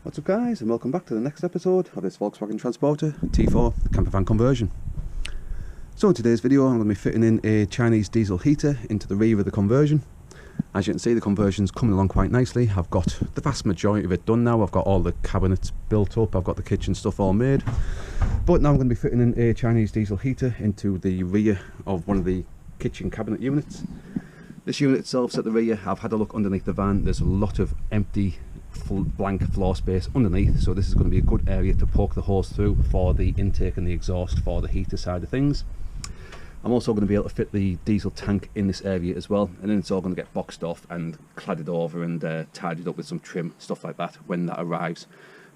What's up guys, and welcome back to the next episode of this Volkswagen Transporter T4 campervan conversion. So in today's video I'm going to be fitting in a Chinese diesel heater into the rear of the conversion. As you can see, the conversion's coming along quite nicely. I've got the vast majority of it done now. I've got all the cabinets built up, I've got the kitchen stuff all made. But now I'm going to be fitting in a Chinese diesel heater into the rear of one of the kitchen cabinet units. This unit itself's at the rear. I've had a look underneath the van. There's a lot of empty blank floor space underneath, so this is going to be a good area to poke the hose through for the intake and the exhaust for the heater side of things. I'm also going to be able to fit the diesel tank in this area as well, and then it's all going to get boxed off and cladded over and tidied up with some trim, stuff like that when that arrives.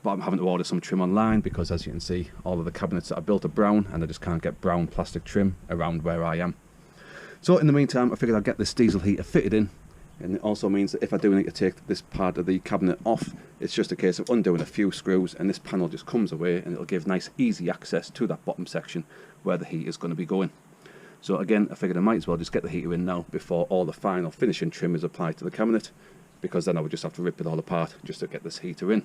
But I'm having to order some trim online because, as you can see, all of the cabinets that I built are brown and I just can't get brown plastic trim around where I am. So in the meantime, I figured I'd get this diesel heater fitted in. And it also means that if I do need to take this part of the cabinet off, it's just a case of undoing a few screws and this panel just comes away, and it'll give nice easy access to that bottom section where the heat is going to be going. So again, I figured I might as well just get the heater in now before all the final finishing trim is applied to the cabinet, because then I would just have to rip it all apart just to get this heater in.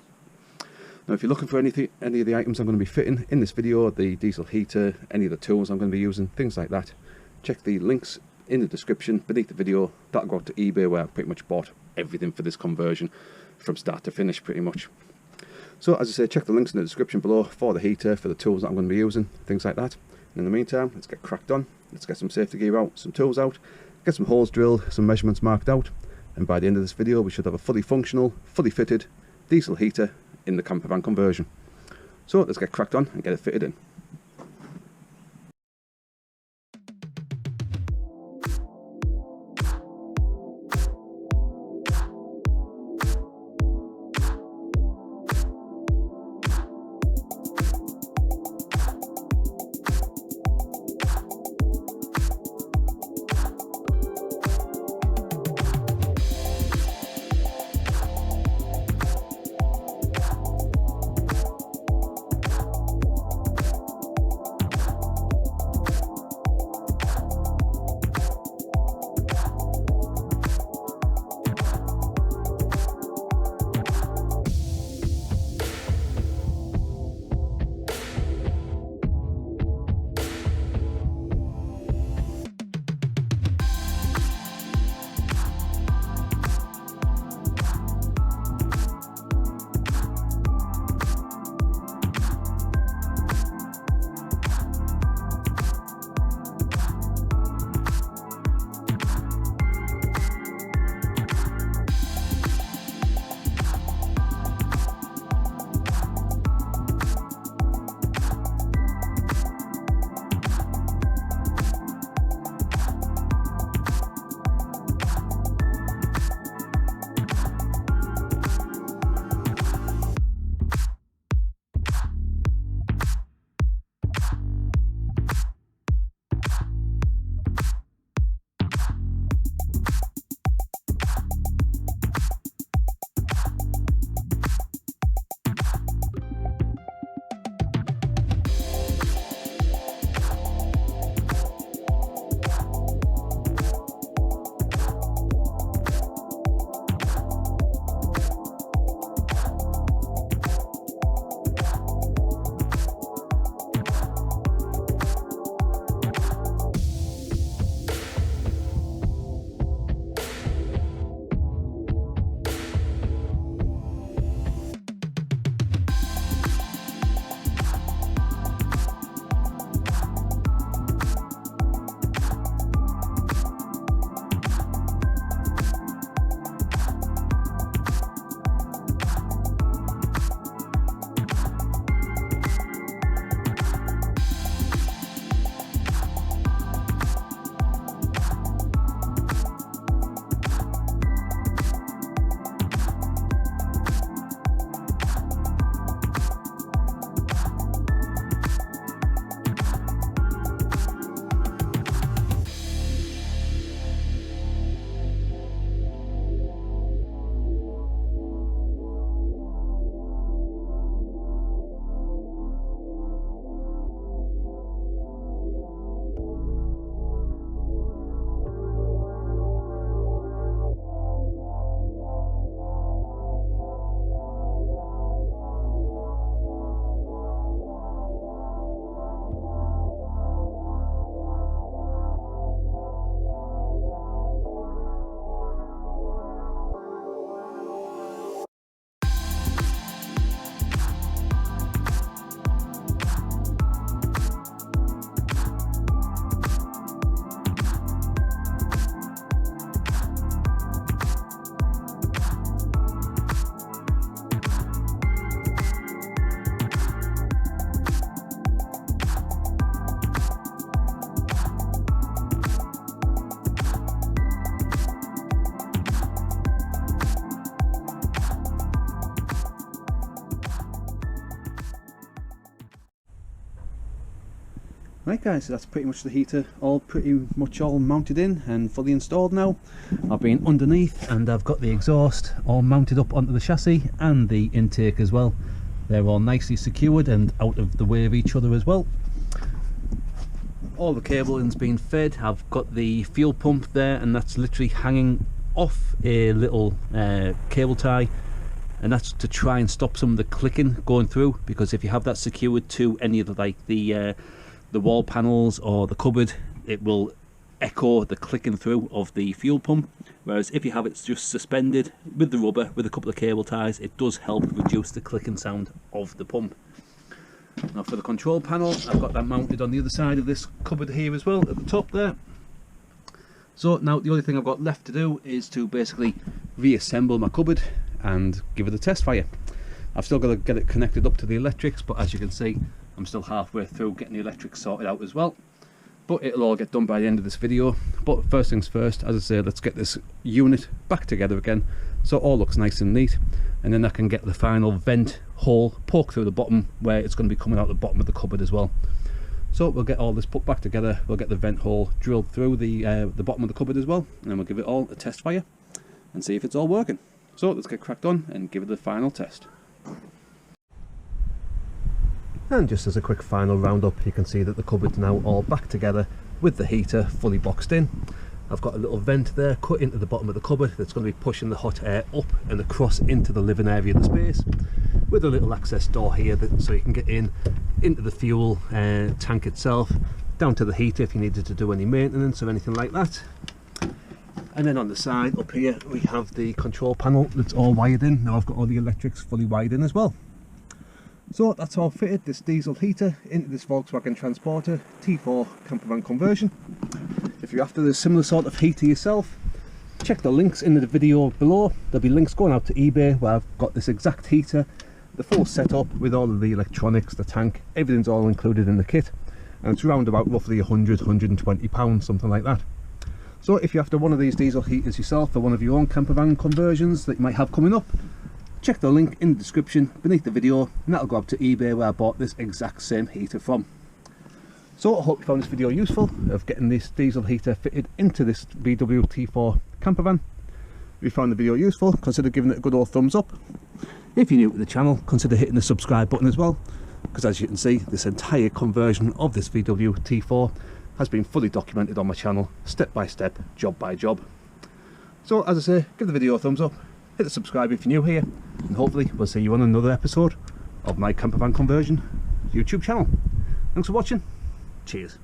Now if you're looking for any of the items I'm going to be fitting in this video, the diesel heater, any of the tools I'm going to be using, things like that, check the links in the description beneath the video. That'll go to eBay, where I pretty much bought everything for this conversion from start to finish pretty much. So as I say, check the links in the description below for the heater, for the tools that I'm going to be using, things like that. And in the meantime, let's get cracked on. Let's get some safety gear out, some tools out, get some holes drilled, some measurements marked out, and by the end of this video we should have a fully functional, fully fitted diesel heater in the campervan conversion. So let's get cracked on and get it fitted in. Right guys, so that's pretty much the heater all mounted in and fully installed now. I've been underneath and I've got the exhaust all mounted up onto the chassis and the intake as well. They're all nicely secured and out of the way of each other as well. All the cabling's been fed. I've got the fuel pump there and that's literally hanging off a little cable tie, and that's to try and stop some of the clicking going through, because if you have that secured to any of the wall panels or the cupboard, it will echo the clicking through of the fuel pump, whereas if you have it just suspended with the rubber with a couple of cable ties, it does help reduce the clicking sound of the pump. Now for the control panel, I've got that mounted on the other side of this cupboard here as well, at the top there. So now the only thing I've got left to do is to basically reassemble my cupboard and give it a test fire. I've still got to get it connected up to the electrics, but as you can see, I'm still halfway through getting the electrics sorted out as well. But it'll all get done by the end of this video. But first things first, as I say, let's get this unit back together again so it all looks nice and neat, and then I can get the final vent hole poked through the bottom where it's going to be coming out the bottom of the cupboard as well. So we'll get all this put back together, we'll get the vent hole drilled through the bottom of the cupboard as well, and then we'll give it all a test fire and see if it's all working. So let's get cracked on and give it a final test. And just as a quick final roundup, you can see that the cupboard's now all back together with the heater fully boxed in. I've got a little vent there cut into the bottom of the cupboard that's going to be pushing the hot air up and across into the living area of the space, with a little access door here so you can get into the fuel tank itself, down to the heater if you needed to do any maintenance or anything like that. And then on the side up here we have the control panel that's all wired in. Now I've got all the electrics fully wired in as well. So that's all fitted, this diesel heater into this Volkswagen Transporter T4 campervan conversion. If you're after the similar sort of heater yourself, check the links in the video below. There'll be links going out to eBay where I've got this exact heater, the full setup with all of the electronics, the tank, everything's all included in the kit, and it's around about roughly £100–120, something like that. So if you're after one of these diesel heaters yourself or one of your own campervan conversions that you might have coming up, check the link in the description beneath the video and that'll go up to eBay where I bought this exact same heater from. So I hope you found this video useful of getting this diesel heater fitted into this VW T4 campervan. If you found the video useful, consider giving it a good old thumbs up. If you're new to the channel, consider hitting the subscribe button as well, because as you can see, this entire conversion of this VW T4 has been fully documented on my channel, step by step, job by job. So as I say, give the video a thumbs up, hit the subscribe if you're new here, and hopefully we'll see you on another episode of my campervan conversion YouTube channel. Thanks for watching. Cheers.